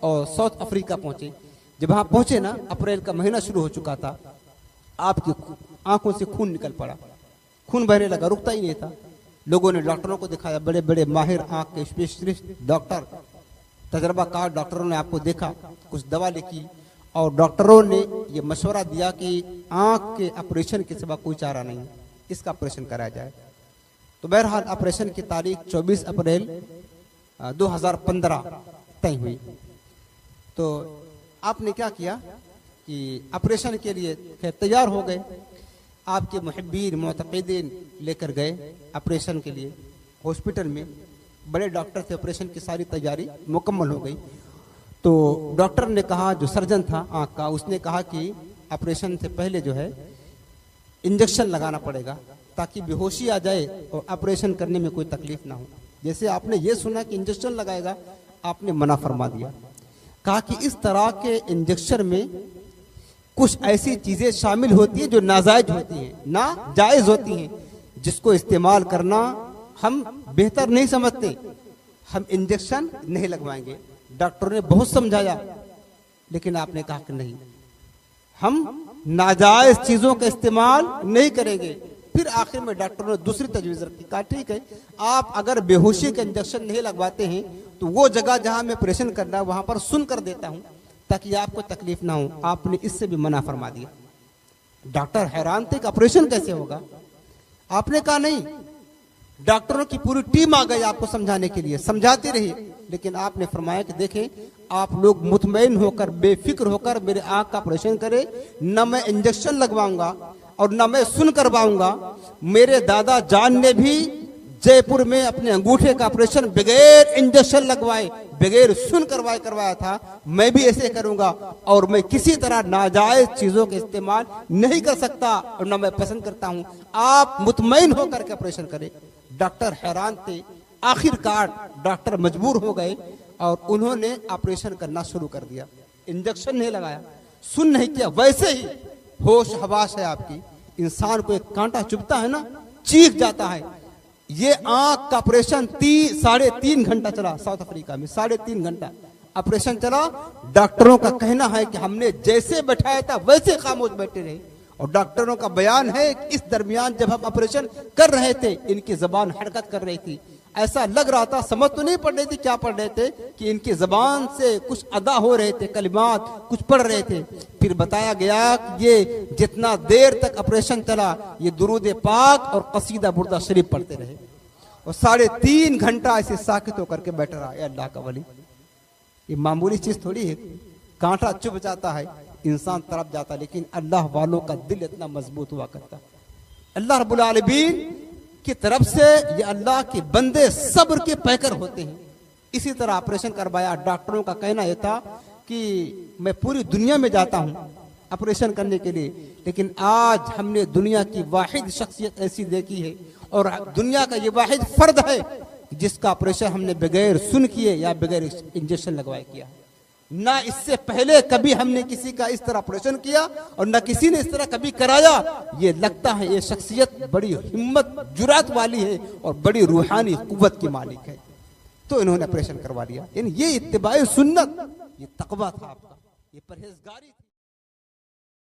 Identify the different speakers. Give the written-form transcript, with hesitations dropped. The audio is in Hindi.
Speaker 1: और साउथ अफ्रीका पहुंचे। जब वहां पहुंचे ना, अप्रैल का महीना शुरू हो चुका था, आपकी आंखों से खून निकल पड़ा, खून बहने लगा, रुकता ही नहीं था। लोगों ने डॉक्टरों को दिखाया, बड़े बड़े माहिर आंख के स्पेशलिस्ट डॉक्टर, तजर्बाकार डॉक्टरों ने आपको देखा, कुछ दवा लिखी और डॉक्टरों ने ये मशवरा दिया कि आंख के ऑपरेशन के सिवा कोई चारा नहीं, इसका ऑपरेशन कराया जाए। तो बहरहाल ऑपरेशन की तारीख 24 अप्रैल 2015 तय हुई। तो आपने क्या किया कि ऑपरेशन के लिए तैयार हो गए, आपके मुहिब्बीन मुतक़िदीन लेकर गए ऑपरेशन के लिए हॉस्पिटल में, बड़े डॉक्टर थे, ऑपरेशन की सारी तैयारी मुकम्मल हो गई। तो डॉक्टर ने कहा, जो सर्जन था आँख का, उसने कहा कि ऑपरेशन से पहले जो है इंजेक्शन लगाना पड़ेगा ताकि बेहोशी आ जाए और ऑपरेशन करने में कोई तकलीफ ना हो। जैसे आपने ये सुना कि इंजेक्शन लगाएगा, आपने मना फरमा दिया। कहा कि इस तरह के इंजेक्शन में कुछ ऐसी चीजें शामिल होती हैं जो नाजायज होती हैं, ना जायज होती हैं, जिसको इस्तेमाल करना हम बेहतर नहीं समझते, हम इंजेक्शन नहीं लगवाएंगे। डॉक्टर ने बहुत समझाया, लेकिन आपने कहा कि नहीं, हम नाजायज चीजों का इस्तेमाल नहीं करेंगे। फिर आखिर में डॉक्टर ने दूसरी तजवीज रखी, कहा ठीक है, आप अगर बेहोशी का इंजेक्शन नहीं लगवाते हैं तो वो जगह जहां मैं ऑपरेशन करना है वहां पर सुन कर देता हूं ताकि आपको तकलीफ ना हो। आपने इससे भी मना फरमा दिया। डॉक्टर हैरान थे कि ऑपरेशन कैसे होगा। आपने कहा नहीं, डॉक्टरों की पूरी टीम आ गई आपको समझाने के लिए, समझाती रही, लेकिन आपने फरमाया कि देखें, आप लोग मुतमईन होकर, बेफिक्र होकर मेरे आंख का ऑपरेशन करें, न मैं इंजेक्शन लगवाऊंगा और न मैं सुन करवाऊंगा। मेरे दादा जान ने भी जयपुर में अपने अंगूठे का ऑपरेशन बगैर इंजेक्शन लगवाए, बगैर सुन करवाया था। मैं भी ऐसे करूंगा और मैं किसी तरह नाजायज चीजों का इस्तेमाल नहीं कर सकता और न मैं पसंद करता हूं। आप मुतमईन होकर के ऑपरेशन करें। डॉक्टर हैरान थे। आखिरकार डॉक्टर मजबूर हो गए और उन्होंने ऑपरेशन करना शुरू कर दिया। इंजेक्शन नहीं लगाया, सुन नहीं किया, वैसे ही होश हवास है आपकी। इंसान को एक कांटा चुभता है ना, चीख जाता है। ये आंख का ऑपरेशन 3.5 घंटा चला साउथ अफ्रीका में, 3.5 घंटा ऑपरेशन चला। डॉक्टरों का कहना है कि हमने जैसे बैठाया था वैसे खामोश बैठे रहे। और डॉक्टरों का बयान है कि इस दरमियान जब हम ऑपरेशन कर रहे थे, इनकी जबान हरकत कर रही थी। ऐसा लग रहा था, समझ तो नहीं पड़ रही थी क्या पढ़ रहे थे, कि इनकी जबान से कुछ अदा हो रहे थे, कलिमात कुछ पढ़ रहे थे। फिर बताया गया कि ये जितना देर तक ऑपरेशन चला, ये दुरूद पाक और कसीदा बुर्दा शरीफ पढ़ते रहे और 3.5 घंटा ऐसे साकित होकर के बैठ रहा। अल्लाह का वली, ये मामूली चीज थोड़ी है। कांटा चुभ जाता है, इंसान तड़प जाता, लेकिन अल्लाह वालों का दिल इतना मजबूत हुआ करता। अल्लाह रब्बुल आलमीन की तरफ से ये अल्लाह के बंदे सब्र के पैकर होते हैं। इसी तरह ऑपरेशन करवाया। डॉक्टरों का कहना यह था कि मैं पूरी दुनिया में जाता हूं ऑपरेशन करने के लिए, लेकिन आज हमने दुनिया की वाहिद शख्सियत ऐसी देखी है और दुनिया का ये वाहिद फर्द है जिसका ऑपरेशन हमने बगैर सुन किए या बगैर इंजेक्शन लगवाए किया। ना इससे पहले कभी हमने किसी का इस तरह ऑपरेशन किया और ना किसी ने इस तरह कभी कराया। ये लगता है ये शख्सियत बड़ी हिम्मत जुरात वाली है और बड़ी रूहानी कुव्वत की मालिक है। तो इन्होंने ऑपरेशन करवा लिया। यानी ये इत्तिबाए सुन्नत, ये तकवा था आपका, ये परहेजगारी थी।